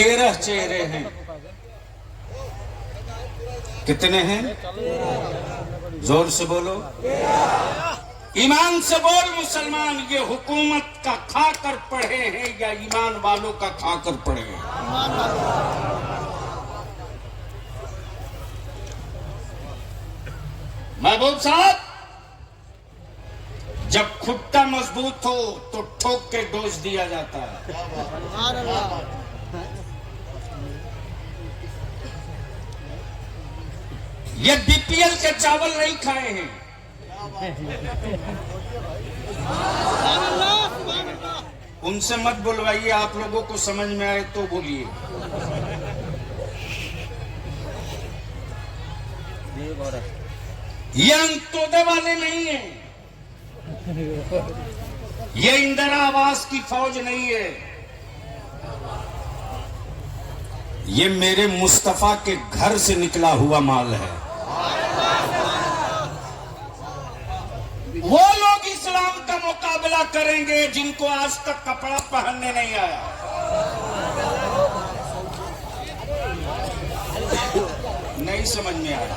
13 चेहरे हैं। कितने हैं? जोर से बोलो, ईमान से बोल मुसलमान। ये हुकूमत का खाकर पढ़े हैं या ईमान वालों का खाकर पढ़े हैं? महबूब साहब, जब खुट्टा मजबूत हो तो ठोक के डोज दिया जाता है। ये बीपीएल के चावल नहीं खाए हैं। उनसे मत बुलवाइए, आप लोगों को समझ में आए तो बोलिए। ये अंत्योदय वाले नहीं है, ये इंदिरा आवास की फौज नहीं है, ये मेरे मुस्तफा के घर से निकला हुआ माल है। वो लोग इस्लाम का मुकाबला करेंगे जिनको आज तक कपड़ा पहनने नहीं आया। नहीं समझ में आया।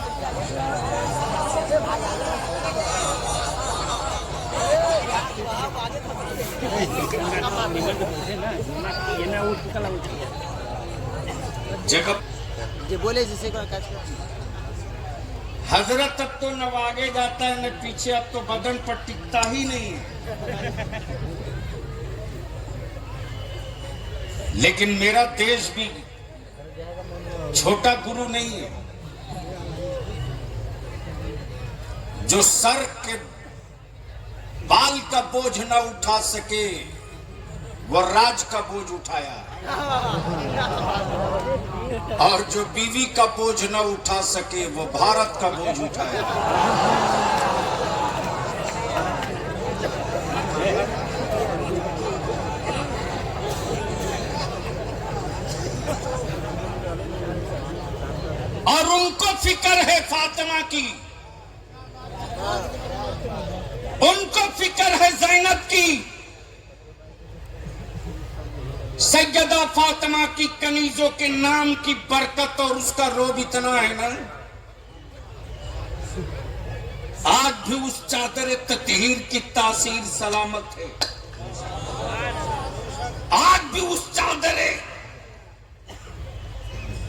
जगह बोले जिसे हजरत अब तो न आगे जाता है न पीछे, अब तो बदन पर टिकता ही नहीं है। लेकिन मेरा देश भी छोटा गुरु नहीं है जो सर के बाल का बोझ न उठा सके, वो राज का बोझ उठाया, और जो बीवी का बोझ न उठा सके वो भारत का बोझ उठाया। और उनको फिक्र है फातिमा की, उनको फिक्र है ज़ैनब की। सैयदा फातिमा की कनीजों के नाम की बरकत और उसका रोब इतना है ना, आज भी उस चादर ततहीर की तासीर सलामत है। आज भी उस चादर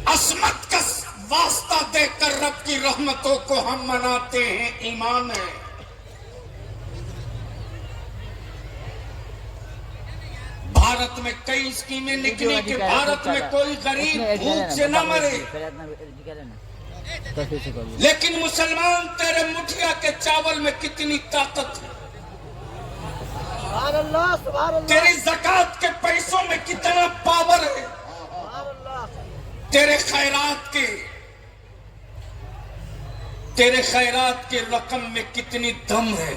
असमत का वास्ता देकर रब की रहमतों को हम मनाते हैं। ईमान है। भारत में कई स्कीमें निकली कि भारत में कोई गरीब भूख से न मरे, लेकिन मुसलमान तेरे मुठिया के चावल में कितनी ताकत है, तेरी ज़कात के पैसों में कितना पावर है, तेरे खैरात के रकम में कितनी दम है।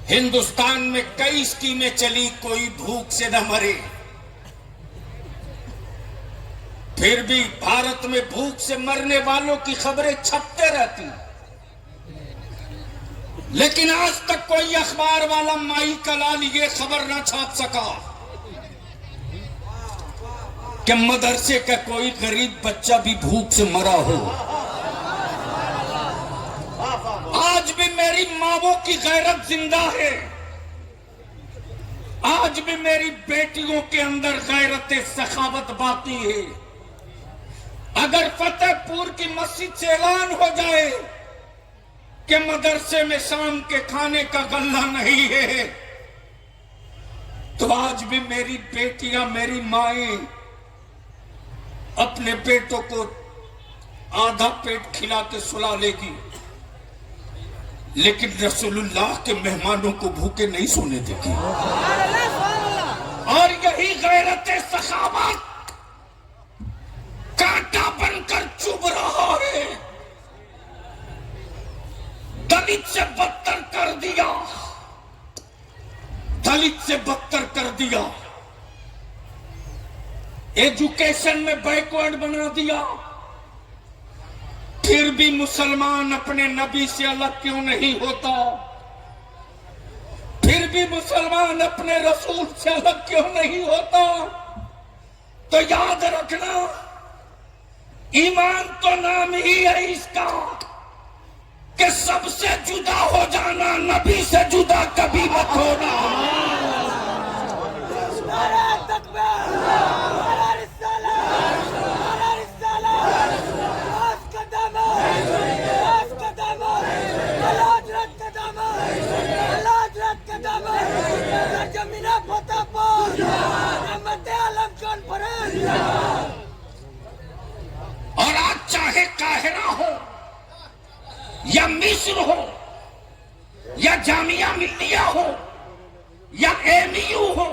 हिंदुस्तान में कई स्कीमें चली, कोई भूख से न मरे, फिर भी भारत में भूख से मरने वालों की खबरें छपते रहती, लेकिन आज तक कोई अखबार वाला माई का लाल ये खबर न छाप सका कि मदरसे का कोई गरीब बच्चा भी भूख से मरा हो। आज भी मेरी मावों की गैरत जिंदा है, आज भी मेरी बेटियों के अंदर गैरत सखावत बाकी है। अगर फतेहपुर की मस्जिद से ऐलान हो जाए कि मदरसे में शाम के खाने का गल्ला नहीं है, तो आज भी मेरी बेटियां, मेरी माएं अपने बेटों को आधा पेट खिला के सुला लेगी, लेकिन रसूलुल्लाह के मेहमानों को भूखे नहीं सोने देगी। और यही गैरत सखावत कांटा बनकर चुभ रहा है। दलित से बदतर कर दिया, दलित से बदतर कर दिया, एजुकेशन में बैकवर्ड बना दिया। फिर भी मुसलमान अपने नबी से अलग क्यों नहीं होता? फिर भी मुसलमान अपने रसूल से अलग क्यों नहीं होता? तो याद रखना, ईमान तो नाम ही है इसका कि सबसे जुदा हो जाना, नबी से जुदा कभी मत होना। और आज चाहे काहिरा हो या मिस्र हो या जामिया मिल्लिया हो या एमयू हो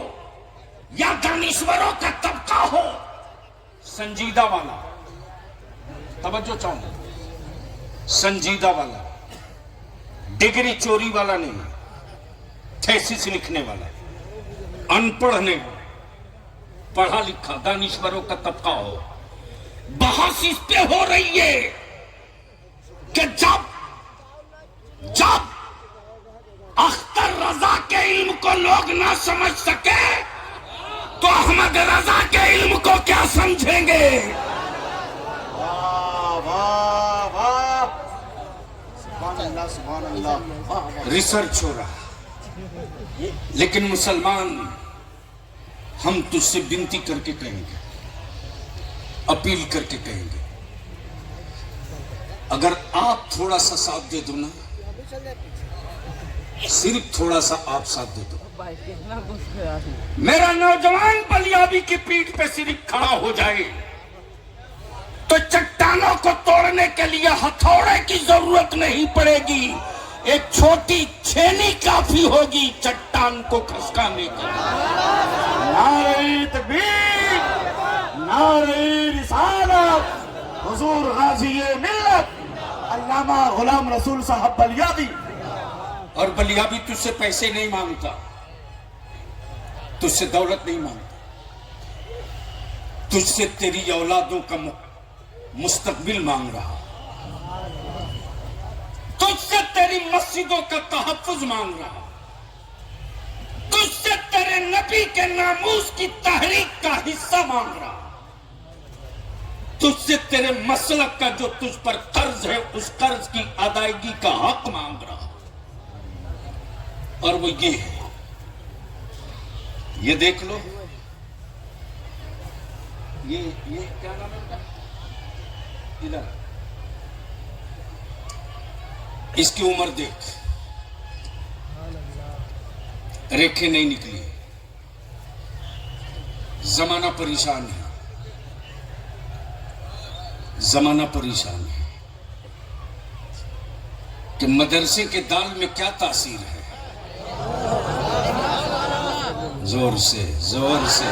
या दानिश्वरों का तबका हो, संजीदा वाला, तवज्जो चाहूंगा, संजीदा वाला, डिग्री चोरी वाला नहीं, थेसिस लिखने वाला, अनपढ़ नहीं, पढ़ा लिखा दानिश्वरों का तबका हो। बहस इस पे हो रही है कि जब अख्तर रजा के इल्म को लोग ना समझ सके तो अहमद रजा के इल्म को क्या समझेंगे? वाह वाह वाह, सुभान अल्लाह सुभान अल्लाह। रिसर्च हो रहा, लेकिन मुसलमान हम तुझसे विनती करके कहेंगे, अपील करके कहेंगे, अगर आप थोड़ा सा साथ दे दो ना, सिर्फ थोड़ा सा आप साथ दे दो, मेरा नौजवान बलियाबी की पीठ पे सिर्फ खड़ा हो जाए तो चट्टानों को तोड़ने के लिए हथौड़े की जरूरत नहीं पड़ेगी, एक छोटी छेनी काफी होगी चट्टान को खसकाने के लिए। नारे तकबीर, नारे रिसालत, हुजूर गाज़ी मिल्लत अल्लामा गुलाम रसूल साहब बलियाबी। और बलियाबी तुझसे पैसे नहीं मांगता, तुझसे दौलत नहीं मांगता, तुझसे तेरी औलादों का मुस्तकबिल मांग रहा, तुझसे तेरी मस्जिदों का तहफ्फुज मांग रहा, तुझसे तेरे नबी के नामूस की तहरीक का हिस्सा मांग रहा, तुझसे तेरे मसलक का जो तुझ पर कर्ज है उस कर्ज की अदायगी का हक मांग रहा। और वो ये है, ये देख लो, ये क्या नाम है उनका, इधर इसकी उम्र देख, रेखे नहीं निकली, जमाना परेशान है, जमाना परेशान है कि मदरसे के दाल में क्या तासीर है। जोर से जोर से,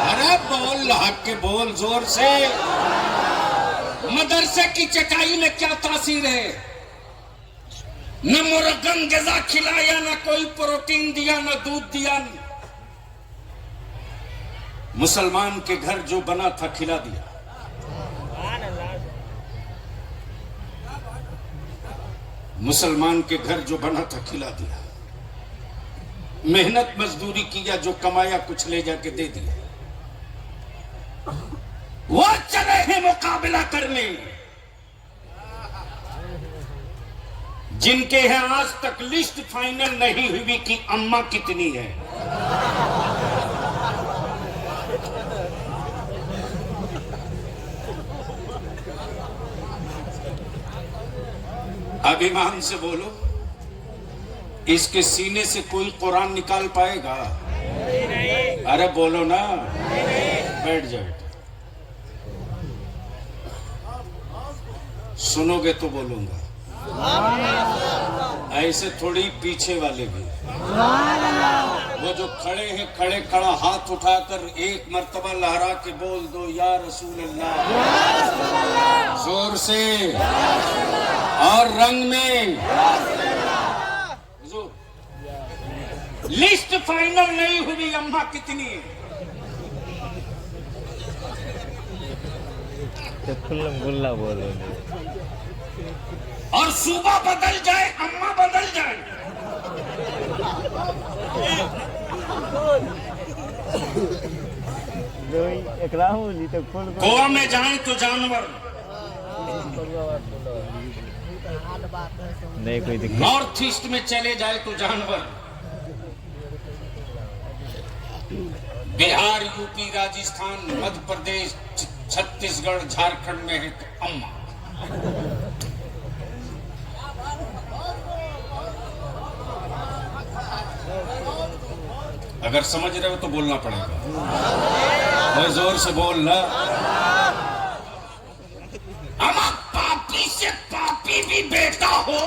अरे बोल, हक के बोल जोर से। मदरसे की चटाई में क्या तासीर है? न मुरगन ग़िज़ा खिलाया, न कोई प्रोटीन दिया, न दूध दिया। मुसलमान के घर जो बना था खिला दिया। मुसलमान के घर जो बना था खिला दिया। मेहनत मजदूरी किया, जो कमाया कुछ ले जाके दे दिया। वो चले हैं मुकाबला करने, जिनके हैं आज तक लिस्ट फाइनल नहीं हुई कि अम्मा कितनी है। अभिमान से बोलो, इसके सीने से कोई कुरान निकाल पाएगा? अरे बोलो ना, बैठ जाओ, सुनोगे तो बोलूंगा। ऐसे थोड़ी पीछे वाले भी, वो जो खड़े हैं, खड़ा हाथ उठाकर एक मर्तबा लहरा के बोल दो, या रसूल अल्लाह, जोर से और रंग में। जो लिस्ट फाइनल नहीं हुई, अम्मा कितनी है? गुल्ला बोलो। और सूबा बदल जाए, अम्मा बदल जाए, एक राहुल जी तो फुल गोवा में जाए तो जानवर, नहीं कोई दिक्कत। नॉर्थ ईस्ट में चले जाए तो जानवर, बिहार, यूपी, राजस्थान, मध्य प्रदेश, छत्तीसगढ़, झारखंड में है तो अम्मा। अगर समझ रहे हो तो बोलना पड़ेगा, और जोर से बोलना। अम्मा पापी से पापी भी बेटा हो,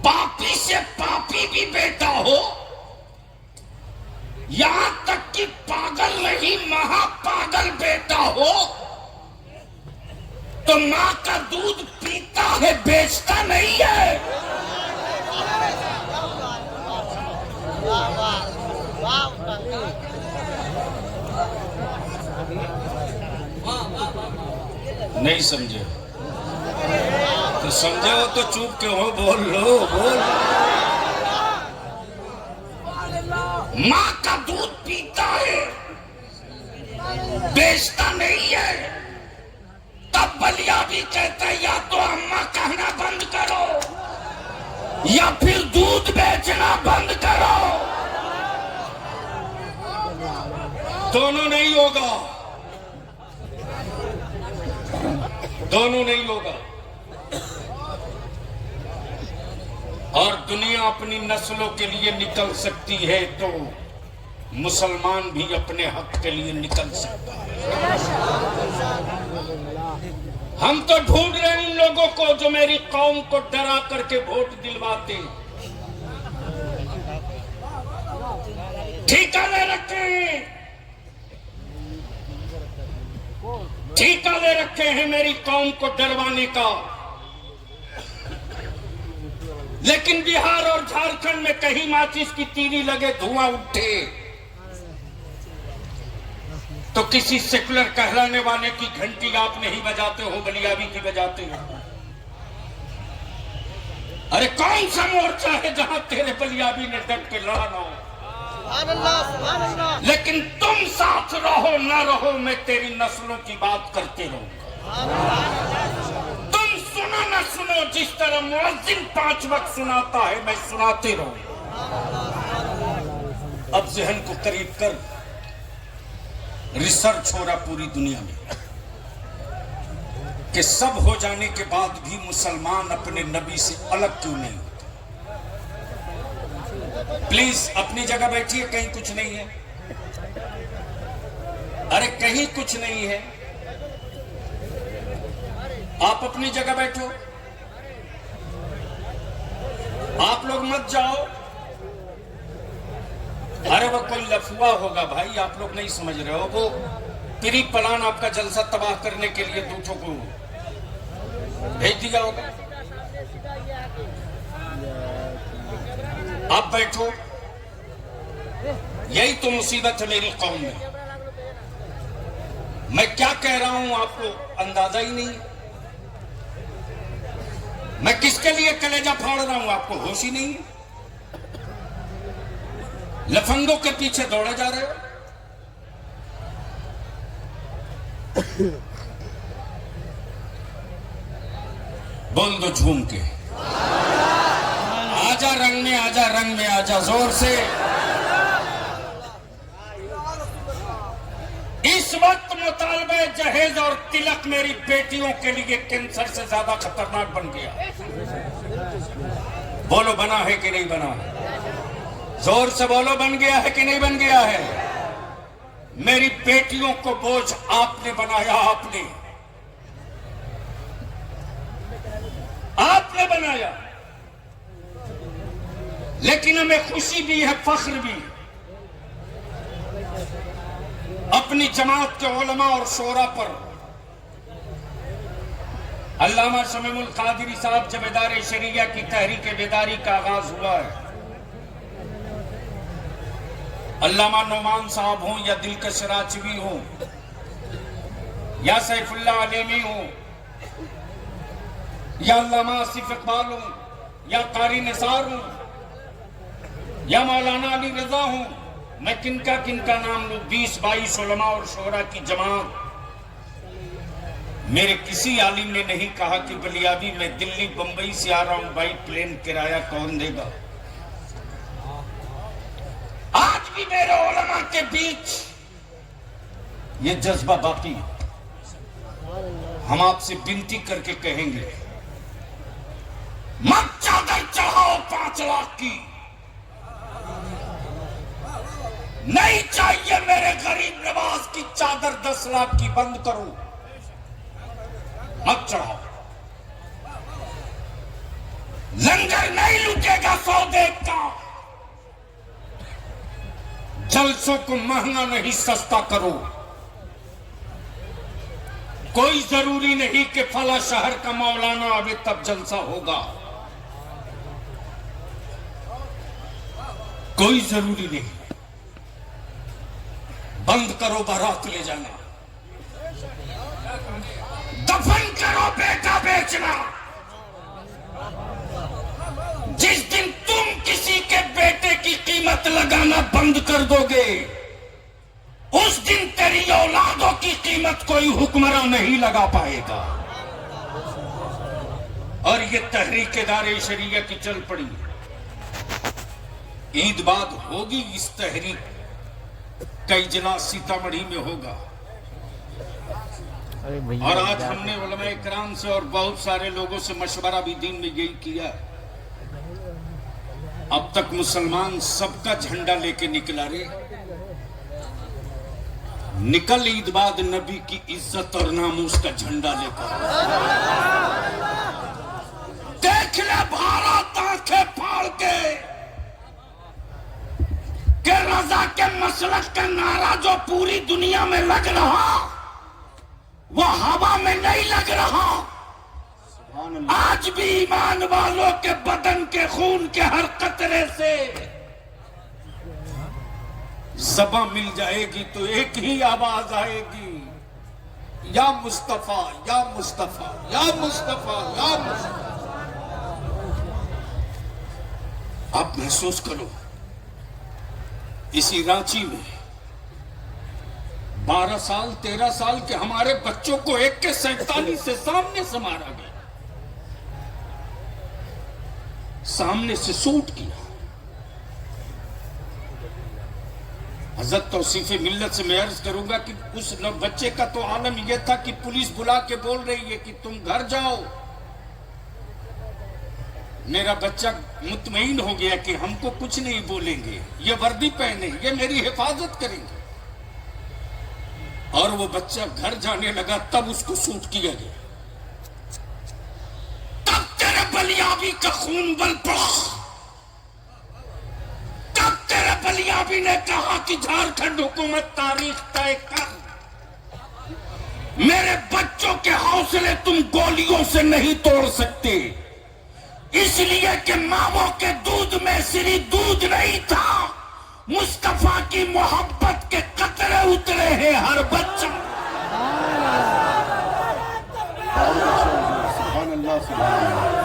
पापी से पापी भी बेटा हो, यहां तक कि पागल नहीं महापागल बेटा हो, तो मां का दूध पीता है, बेचता नहीं है। नहीं समझे तो समझे हो तो चुप क्यों हो, बोल लो, बोल। मां का दूध पीता है, बेचता नहीं है। तब बलिया भी कहता है या तो अम्मा कहना बंद करो या फिर दूध बेचना बंद करो। दोनों नहीं होगा, दोनों नहीं होगा। और दुनिया अपनी नस्लों के लिए निकल सकती है तो मुसलमान भी अपने हक के लिए निकल सकता है। हम तो ढूंढ रहे हैं उन लोगों को जो मेरी कौम को डरा करके वोट दिलवाते। ठेका ले रखे हैं, ठेका ले रखे हैं मेरी कौम को डरवाने का। लेकिन बिहार और झारखंड में कहीं माचिस की तीली लगे, धुआं उठे तो किसी सेकुलर कहलाने वाले की घंटी आप नहीं बजाते हो, बलियाबी की बजाते हो। अरे कौन सा मोर्चा है जहां तेरे बलियाबी ने डट के लड़ा ना हो? लेकिन तुम साथ रहो ना रहो, मैं तेरी नस्लों की बात करते रहूंगा। तुम सुनो ना सुनो, जिस तरह मुअज्जिन 5 वक्त सुनाता है मैं सुनाते रहूंगा। अब जहन को करीब कर, रिसर्च हो रहा पूरी दुनिया में कि सब हो जाने के बाद भी मुसलमान अपने नबी से अलग क्यों नहीं होते। प्लीज अपनी जगह बैठिए, कहीं कुछ नहीं है। अरे कहीं कुछ नहीं है, आप अपनी जगह बैठो, आप लोग मत जाओ। अरे वो कोई लफुआ होगा भाई, आप लोग नहीं समझ रहे हो। वो प्री प्लान आपका जलसा तबाह करने के लिए दूठों को भेज दिया होगा। आप बैठो, यही तो मुसीबत है मेरी कौम में। मैं क्या कह रहा हूं आपको अंदाजा ही नहीं। मैं किसके लिए कलेजा फाड़ रहा हूं आपको होश ही नहीं है। लफंगों के पीछे दौड़े जा रहे हो। बोल दो झूम के, आजा रंग में, आजा रंग में, आजा जोर से। इस वक्त मुतालबे जहेज और तिलक मेरी बेटियों के लिए कैंसर से ज्यादा खतरनाक बन गया। बोलो बना है कि नहीं बना है? जोर से बोलो, बन गया है कि नहीं बन गया है? मेरी बेटियों को बोझ आपने बनाया, आपने बनाया। लेकिन हमें खुशी भी है, फख्र भी। अपनी जमात के उलमा और शोरा पर अल्लामा शमीमुल कादरी साहब जब इदारे शरिया की तहरीक बेदारी का आगाज हुआ है, अल्लामा नोमान साहब हों या दिलकश राजवी हों या सैफुल्लाह अलेमी हों या अल्लामा आसिफ इकबाल हूं, या कारी निसार हूं, या मौलाना अली रजा हूं, मैं किनका किनका नाम लूं? 20-22 उलमा और शोरा की जमात। मेरे किसी आलिम ने नहीं कहा कि बलियाबी मैं दिल्ली बंबई से आ रहा हूं भाई, प्लेन किराया कौन देगा? आज भी मेरे उलमा के बीच ये जज्बा बाकी है। हम आपसे विनती करके कहेंगे, मत चादर चढ़ाओ 5 लाख की, नहीं चाहिए मेरे गरीब नवाज की चादर 10 लाख की, बंद करो, मत चढ़ाओ। लंगर नहीं लुटेगा 100 देख का। जलसों को महंगा नहीं सस्ता करो। कोई जरूरी नहीं कि फला शहर का मौलाना आवे तब जलसा होगा, कोई जरूरी नहीं। बंद करो बारात ले जाना, दफन करो बेटा बेचना। जिस दिन तुम किसी के बेटे की कीमत लगाना बंद कर दोगे, उस दिन तेरी औलादों की कीमत कोई हुक्मरान नहीं लगा पाएगा। और ये तहरीक दारे शरिया की चल पड़ी। ईद बाद होगी इस तहरीक का इजलास सीतामढ़ी में होगा। और आज हमने उलमा इकराम से और बहुत सारे लोगों से मशवरा भी दीन में यही किया। अब तक मुसलमान सबका झंडा लेके निकला रे, निकल ईद बाद नबी की इज्जत और नामूस का झंडा लेकर। देख ले भारत आंखें फाड़ के कि रजा के मसलक का नारा जो पूरी दुनिया में लग रहा, वो हवा में नहीं लग रहा। आज भी ईमान वालों के बदन के खून के हर कतरे से ज़बां मिल जाएगी तो एक ही आवाज आएगी, या मुस्तफा या मुस्तफा या मुस्तफा या मुस्तफा। आप महसूस करो, इसी रांची में 12 साल 13 साल के हमारे बच्चों को AK-47 से सामने से मारा गया, सामने से शूट किया। हजरत तौसीफ मिल्लत से मैं अर्ज करूंगा कि उस बच्चे का तो आलम यह था कि पुलिस बुला के बोल रही है कि तुम घर जाओ। मेरा बच्चा मुतमईन हो गया कि हमको कुछ नहीं बोलेंगे, ये वर्दी पहने, ये मेरी हिफाजत करेंगे। और वो बच्चा घर जाने लगा, तब उसको शूट किया गया। तब तेरे बलियाबी का खून बल पड़ा, तब तेरे बलियाबी ने कहा कि झारखंड हुकूमत तारीख तय कर। मेरे बच्चों के हौसले तुम गोलियों से नहीं तोड़ सकते, इसलिए कि मावों के दूध में सिर्फ दूध नहीं था, मुस्तफा की मोहब्बत के कतरे उतरे हैं हर बच्चा। सुभान अल्लाह, सुभान अल्लाह।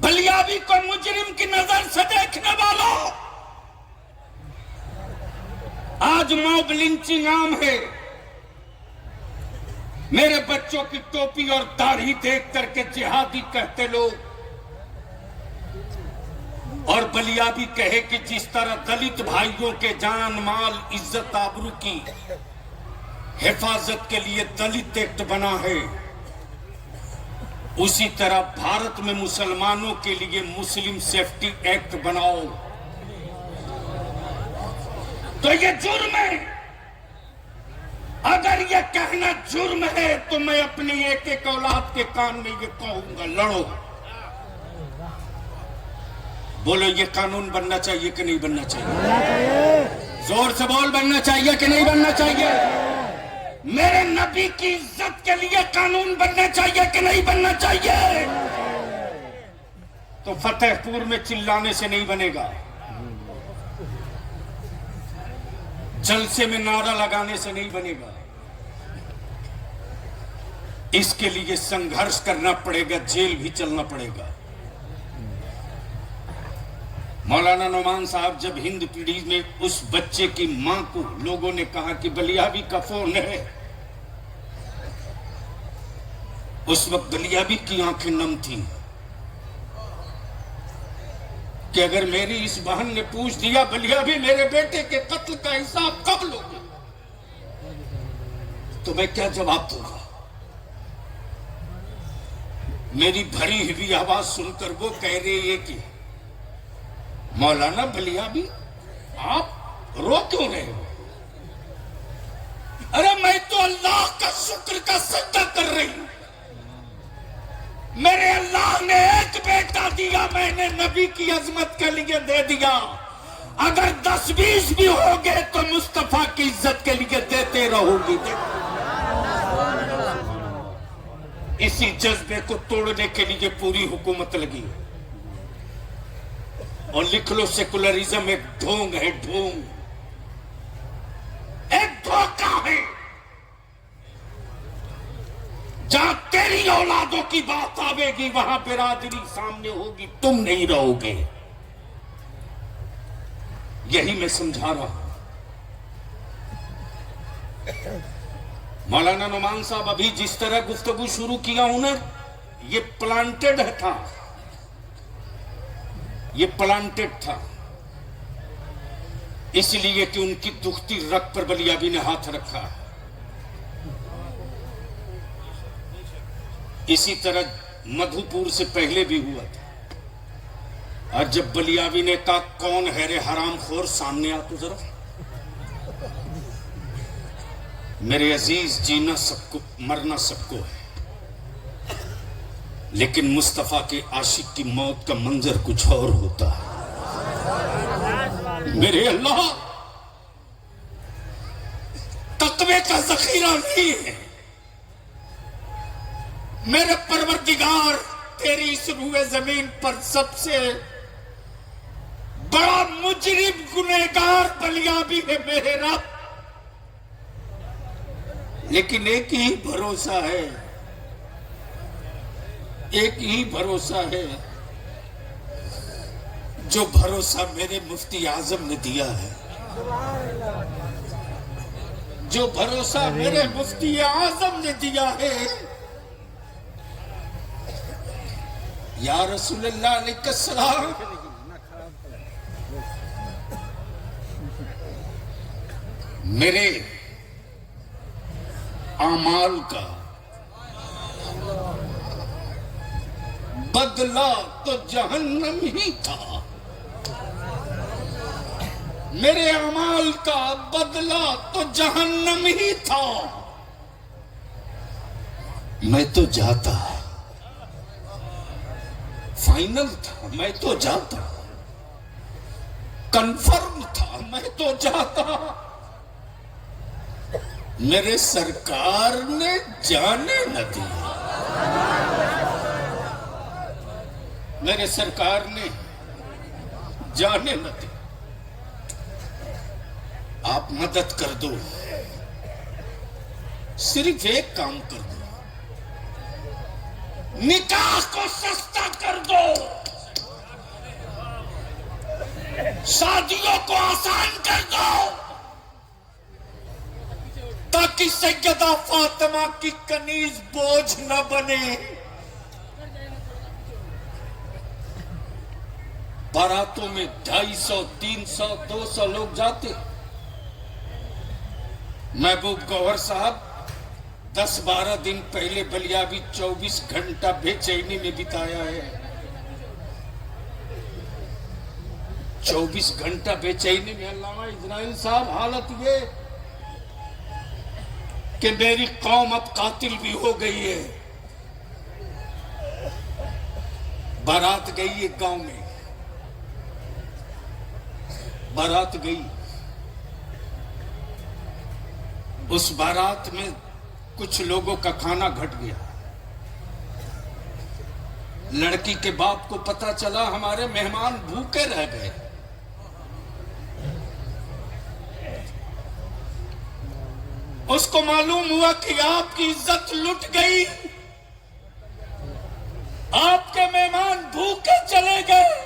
बलियाबी को मुजरिम की नजर से देखने वालों, आज मॉब लिंचिंग आम है। मेरे बच्चों की टोपी और दाढ़ी देख करके जिहादी कहते लोग, और बलियाबी कहे कि जिस तरह दलित भाइयों के जान माल इज्जत आबरू की हिफाजत के लिए दलित एक्ट बना है, उसी तरह भारत में मुसलमानों के लिए मुस्लिम सेफ्टी एक्ट बनाओ। तो ये जुर्म है। अगर ये कहना जुर्म है तो मैं अपनी एक एक औलाद के कान में ये कहूंगा, लड़ो। बोलो, ये कानून बनना चाहिए कि नहीं बनना चाहिए? जोर से बोल, बनना चाहिए कि नहीं बनना चाहिए? मेरे नबी की इज्जत के लिए कानून बनना चाहिए कि नहीं बनना चाहिए? तो फतेहपुर में चिल्लाने से नहीं बनेगा, जलसे में नारा लगाने से नहीं बनेगा। इसके लिए संघर्ष करना पड़ेगा, जेल भी चलना पड़ेगा। मौलाना नोमान साहब जब हिंद पीढ़ी में उस बच्चे की मां को लोगों ने कहा कि बलियाबी का फोन है, उस वक्त बलियाबी की आंखें नम थी कि अगर मेरी इस बहन ने पूछ दिया बलियाबी मेरे बेटे के कत्ल का हिसाब कब लोगे, तो मैं क्या जवाब दूंगा। मेरी भरी हुई आवाज सुनकर वो कह रही है कि मौलाना बलियाबी आप रो क्यों रहे हो? अरे मैं तो अल्लाह का शुक्र का सजदा कर रही हूं। मेरे अल्लाह ने एक बेटा दिया, मैंने नबी की अजमत के लिए दे दिया। अगर 10-20 भी हो गए तो मुस्तफा की इज्जत के लिए देते रहोगी। इसी जज्बे को तोड़ने के लिए पूरी हुकूमत लगी। और लिख लो, सेकुलरिज्म एक ढोंग है, ढोंग, एक धोखा है। जहां तेरी औलादों की बात आवेगी वहां बिरादरी सामने होगी, तुम नहीं रहोगे। यही मैं समझा रहा हूं। मौलाना नुमान साहब अभी जिस तरह गुफ्तगू शुरू किया हूं ना, ये प्लांटेड था, ये प्लांटेड था, इसलिए कि उनकी दुखती रग पर बलियाबी ने हाथ रखा। इसी तरह मधुपुर से पहले भी हुआ था। आज जब बलियाबी ने कहा कौन है रे हरामखोर, सामने आ तो जरा। मेरे अजीज, जीना सबको, मरना सबको है, लेकिन मुस्तफा के आशिक की मौत का मंजर कुछ और होता है। मेरे अल्लाह, तकवे का जखीरा नहीं है। मेरे परवरदिगार, तेरी इस रूए जमीन पर सबसे बड़ा मुजरिम गुनहगार बलियाबी है मेरे रब। लेकिन एक ही भरोसा है, एक ही भरोसा है, जो भरोसा मेरे मुफ्ती आजम ने दिया है, जो भरोसा मेरे मुफ्ती आजम ने दिया है। या रसूलुल्लाह अलैहिस्सलाम, मेरे आमाल का बदला तो जहन्नम ही था। मेरे अमाल का बदला तो जहन्नम ही था। मैं तो जाता, फाइनल था, मैं तो जाता, कंफर्म था, मैं तो जाता। मेरे सरकार ने जाने न दिया, मेरे सरकार ने जाने न दिया। आप मदद कर दो, सिर्फ एक काम कर दो, निकाह को सस्ता कर दो, शादियों को आसान कर दो, ताकि सैयदा फातिमा की कनीज बोझ न बने। बारातों में 250, 300, 200 लोग जाते। महबूब गौहर साहब 10-12 दिन पहले बलियाबी 24 घंटा बेचैनी में बिताया है। 24 घंटा बेचैनी में। अल्लामा इजराइल साहब, हालत ये कि मेरी कौम अब कातिल भी हो गई है। बारात गई एक गांव में, बारात गई, उस बारात में कुछ लोगों का खाना घट गया। लड़की के बाप को पता चला हमारे मेहमान भूखे रह गए। उसको मालूम हुआ कि आपकी इज्जत लुट गई, आपके मेहमान भूखे चले गए।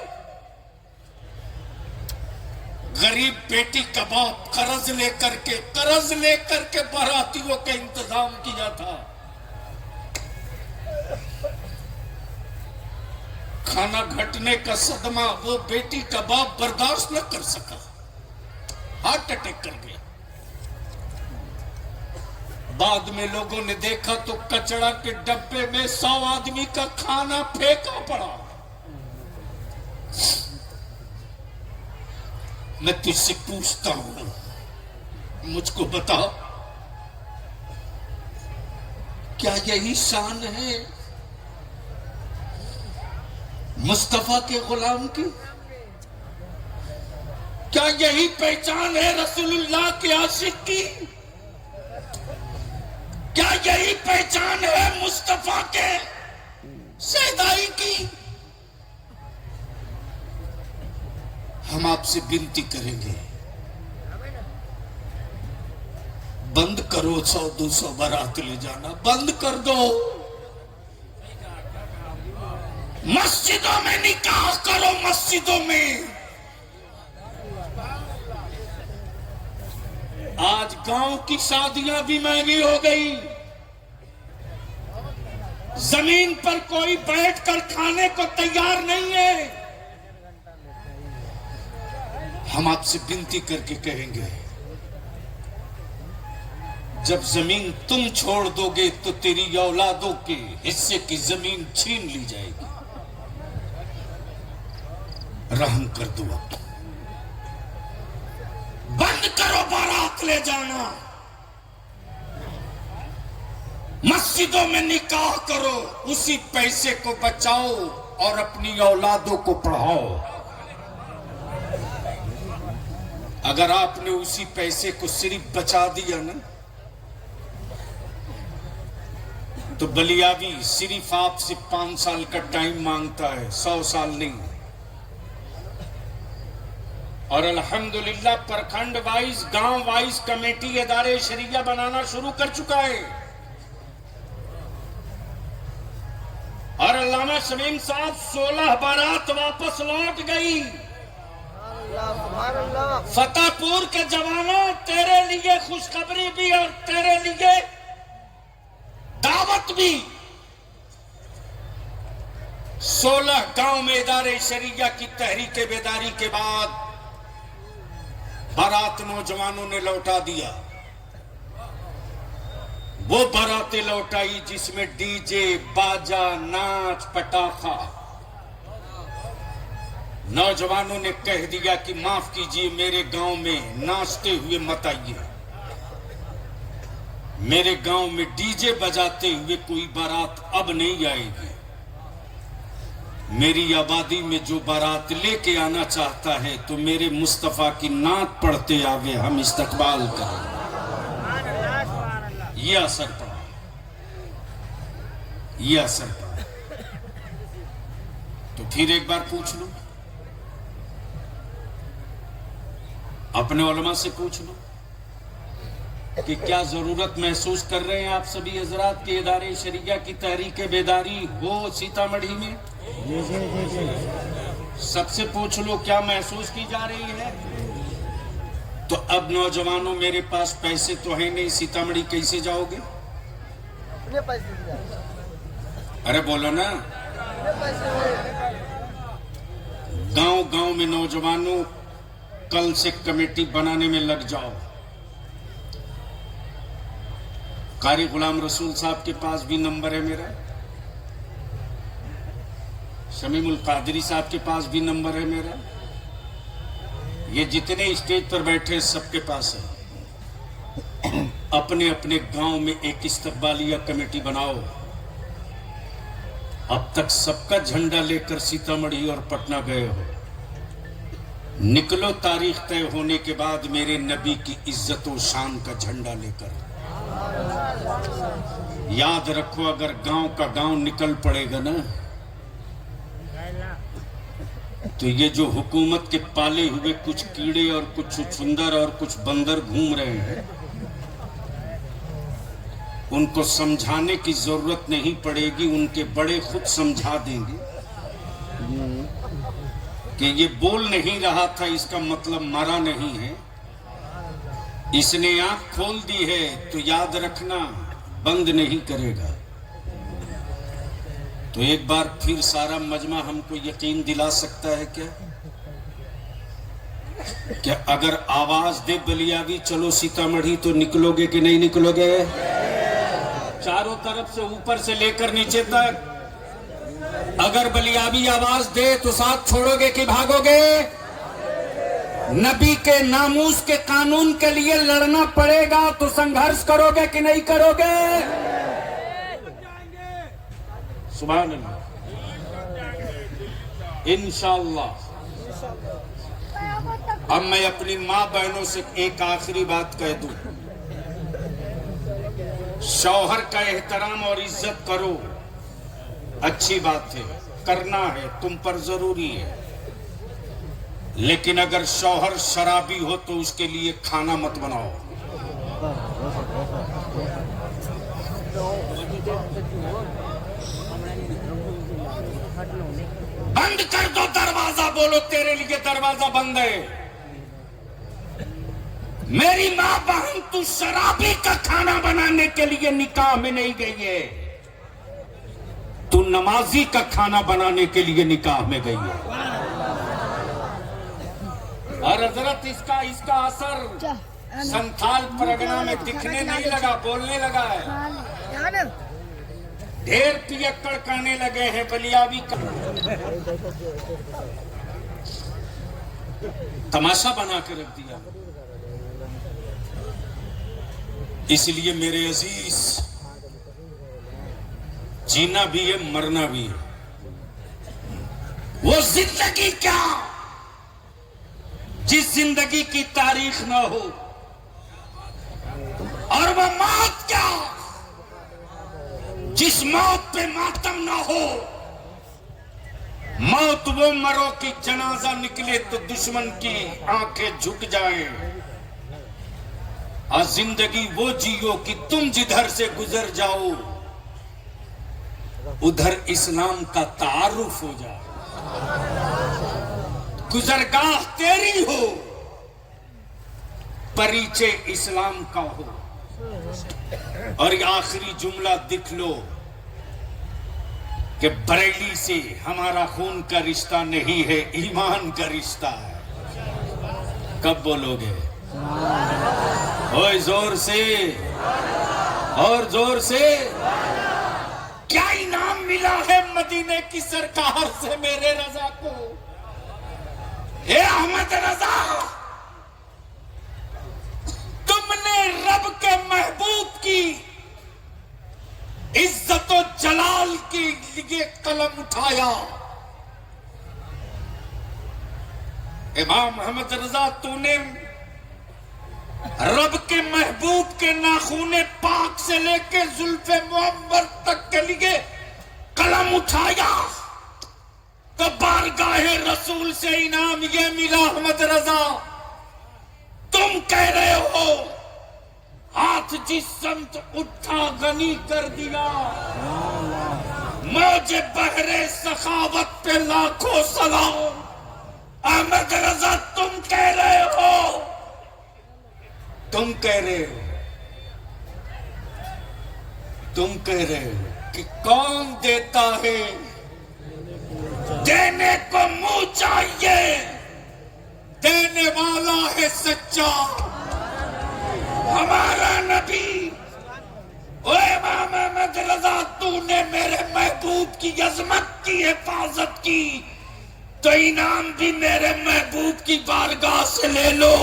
गरीब बेटी का बाप कर्ज लेकर के बारातियों का इंतजाम किया था। खाना घटने का सदमा वो बेटी का बाप बर्दाश्त न कर सका, हार्ट अटैक कर गया। बाद में लोगों ने देखा तो कचड़ा के डब्बे में 100 आदमी का खाना फेंका पड़ा। मैं तुझसे पूछता हूं, मुझको बताओ, क्या यही शान है मुस्तफा के गुलाम की? क्या यही पहचान है रसूलुल्लाह के आशिक की? क्या यही पहचान है मुस्तफा के सैदाई की? हम आपसे विनती करेंगे, बंद करो 100-200 बारात ले जाना, बंद कर दो। मस्जिदों में निकाह करो, मस्जिदों में। आज गांव की शादियां भी महंगी हो गई। जमीन पर कोई बैठकर खाने को तैयार नहीं है। हम आपसे विनती करके कहेंगे, जब जमीन तुम छोड़ दोगे तो तेरी औलादों के हिस्से की जमीन छीन ली जाएगी। रहम कर दो, बंद करो बारात ले जाना, मस्जिदों में निकाह करो, उसी पैसे को बचाओ और अपनी औलादों को पढ़ाओ। अगर आपने उसी पैसे को सिर्फ बचा दिया ना, तो बलियावी सिर्फ आपसे 5 साल का टाइम मांगता है, 100 साल नहीं। और अल्हम्दुलिल्लाह प्रखंड वाइज, गांव वाइज कमेटी इदारे शरिया बनाना शुरू कर चुका है। और अल्लामा शमीम साहब 16 बारात वापस लौट गई। फतेहपुर के जवानों, तेरे लिए खुशखबरी भी और तेरे लिए दावत भी। 16 गांव में इदारे शरिया की तहरीक बेदारी के बाद बारात नौजवानों ने लौटा दिया। वो बारातें लौटाई जिसमें डीजे, बाजा, नाच, पटाखा। नौजवानों ने कह दिया कि माफ कीजिए, मेरे गांव में नाचते हुए मत आइए, मेरे गांव में डीजे बजाते हुए कोई बारात अब नहीं आएगी। मेरी आबादी में जो बारात लेके आना चाहता है तो मेरे मुस्तफा की नात पढ़ते आवे, हम इस्तकबाल करें। ये असर पड़ा, ये असर पड़ा। तो फिर एक बार पूछ लो, अपने उलमा से पूछ लो कि क्या जरूरत महसूस कर रहे हैं आप सभी हजरात के इदारे शरिया की तहरीक बेदारी हो सीतामढ़ी में? सबसे पूछ लो, क्या महसूस की जा रही है? तो अब नौजवानों, मेरे पास पैसे तो है नहीं, सीतामढ़ी कैसे जाओगे? अरे बोलो ना। गांव गांव में नौजवानों, कल से कमेटी बनाने में लग जाओ। कारी गुलाम रसूल साहब के पास भी नंबर है मेरा, शमीमुल कादरी साहब के पास भी नंबर है मेरा, ये जितने स्टेज पर बैठे सबके पास है। अपने अपने गांव में एक इस्तकबालिया कमेटी बनाओ। अब तक सबका झंडा लेकर सीतामढ़ी और पटना गए हो, निकलो तारीख तय होने के बाद मेरे नबी की इज्जत और शान का झंडा लेकर। याद रखो, अगर गांव का गांव निकल पड़ेगा ना, तो ये जो हुकूमत के पाले हुए कुछ कीड़े और कुछ छुछुंदर और कुछ बंदर घूम रहे हैं, उनको समझाने की जरूरत नहीं पड़ेगी, उनके बड़े खुद समझा देंगे कि ये बोल नहीं रहा था, इसका मतलब मरा नहीं है। इसने आंख खोल दी है तो याद रखना बंद नहीं करेगा। तो एक बार फिर सारा मजमा हमको यकीन दिला सकता है क्या अगर आवाज दे बलियावी चलो सीतामढ़ी तो निकलोगे कि नहीं निकलोगे? चारों तरफ से ऊपर से लेकर नीचे तक अगर बलियावी आवाज दे तो साथ छोड़ोगे कि भागोगे? नबी के नामूस के कानून के लिए लड़ना पड़ेगा तो संघर्ष करोगे कि नहीं करोगे? सुभान अल्लाह, इंशाअल्लाह। अब मैं अपनी माँ बहनों से एक आखिरी बात कह दूं, शौहर का एहतराम और इज्जत करो, अच्छी बात है, करना है, तुम पर जरूरी है। लेकिन अगर शौहर शराबी हो तो उसके लिए खाना मत बनाओ। बंद कर दो दरवाजा, बोलो तेरे लिए दरवाजा बंद है। मेरी माँ बहन तू शराबी का खाना बनाने के लिए निकाह में नहीं गई है, तू नमाजी का खाना बनाने के लिए निकाह में गई है। और हजरत इसका असर संथाल परगना में दिखने नहीं लगा, बोलने लगा है। ढेर पियक्कड़ कहने लगे हैं बलियावी का तमाशा बना के रख दिया। इसलिए मेरे अजीज, जीना भी है मरना भी है। वो जिंदगी क्या जिस जिंदगी की तारीख ना हो, और वो मौत क्या जिस मौत पे मातम ना हो। मौत वो मरो कि जनाजा निकले तो दुश्मन की आंखें झुक जाएं, और जिंदगी वो जियो कि तुम जिधर से गुजर जाओ उधर इस्लाम का तारुफ हो जाए, गुजरगाह तेरी हो परिचय इस्लाम का हो। और ये आखिरी जुमला दिख लो कि बरेली से हमारा खून का रिश्ता नहीं है, ईमान का रिश्ता है। कब बोलोगे? ओए जोर से, और जोर से। क्या इनाम मिला है मदीने की सरकार से मेरे रजा को? हे अहमद रजा, तुमने रब के महबूब की इज्जत और जलाल के लिए कलम उठाया। इमाम अहमद रजा, तूने रब के महबूब के नाखूने पाक से लेके जुल्फे मुअम्बर तक के लिए कलम उठाया, तो बारगाहे रसूल से इनाम ये मिला। अहमद रजा, तुम कह रहे हो हाथ जिस संत उठा गनी कर दिया, मौजे बहरे सखावत पे लाखों सलाम। अहमद रजा, तुम कह रहे हो, तुम कह रहे हो, तुम कह रहे हो कि कौन देता है, देने को मुंह चाहिए, देने वाला है सच्चा हमारा नबी। ओए इमाम अहमद रजा, तूने मेरे महबूब की अजमत की हिफाजत की, तो इनाम भी मेरे महबूब की बारगाह से ले लो।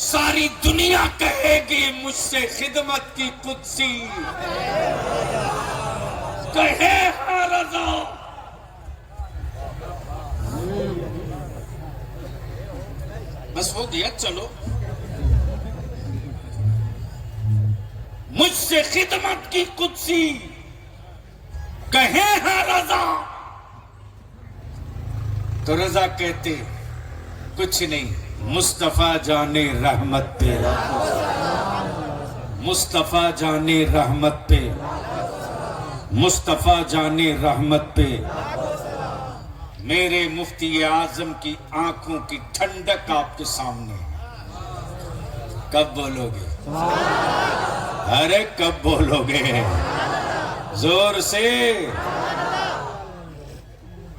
सारी दुनिया कहेगी मुझसे खिदमत की कुदसी, कहे हाँ रजा। बस हो गया, चलो। मुझसे खिदमत की कुदसी कहे हैं रजा, तो रजा कहते कुछ नहीं, मुस्तफा जाने रहमत पे, मुस्तफा जाने रहमत पे, मुस्तफा जाने रहमत पे। मेरे मुफ्ती आजम की आंखों की ठंडक आपके सामने। कब बोलोगे? अरे कब बोलोगे? जोर से।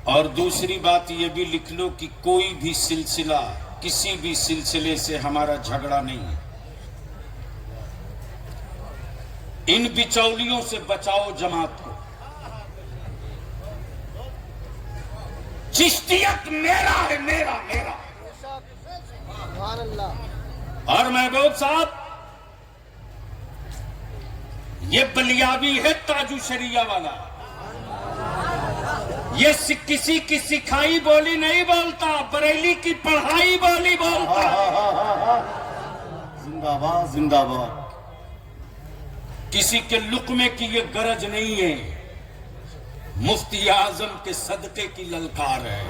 और दूसरी बात यह भी लिख लो कि कोई भी सिलसिला, किसी भी सिलसिले से हमारा झगड़ा नहीं है। इन बिचौलियों से बचाओ जमात को। चिश्तियत मेरा है, मेरा मेरा। और महबूब साहब, ये बलियावी है ताजू शरिया वाला। ये किसी की सिखाई बोली नहीं बोलता, बरेली की पढ़ाई बोली बोलता। जिंदाबाद जिंदाबाद। किसी के लुकमे की ये गरज नहीं है, मुफ्ती आजम के सदके की ललकार है।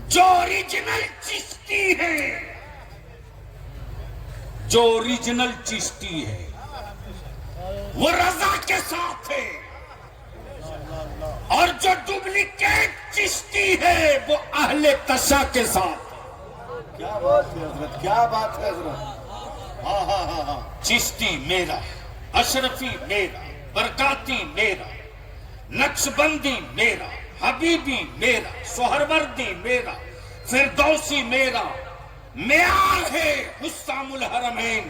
जो ओरिजिनल चिश्ती है, जो ओरिजिनल चिश्ती है, वो रजा के साथ है। और जो डुप्लीकेट चिश्ती है, वो अहले तशा के साथ। क्या बात है हजरत, क्या बात है हजरत। चिश्ती मेरा, अशरफी मेरा, बरकाती मेरा, नक्शबंदी मेरा, हबीबी मेरा, सोहरवर्दी मेरा, फिरदौसी मेरा। मेयार है हुस्सामुल हरमैन,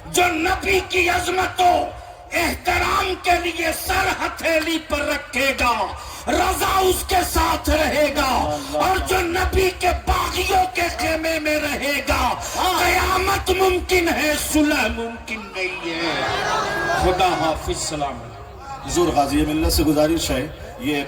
जो नबी की अजमतों एहतराम के लिए सर हथेली पर रखेगा, रजा उसके साथ रहेगा। और जो नबी के बागियों के खेमे में रहेगा, कयामत मुमकिन है, सुलह मुमकिन नहीं है। खुदा हाफिज, सलाम। हुजूर गाजी मिल्लत से गुजारिश है, ये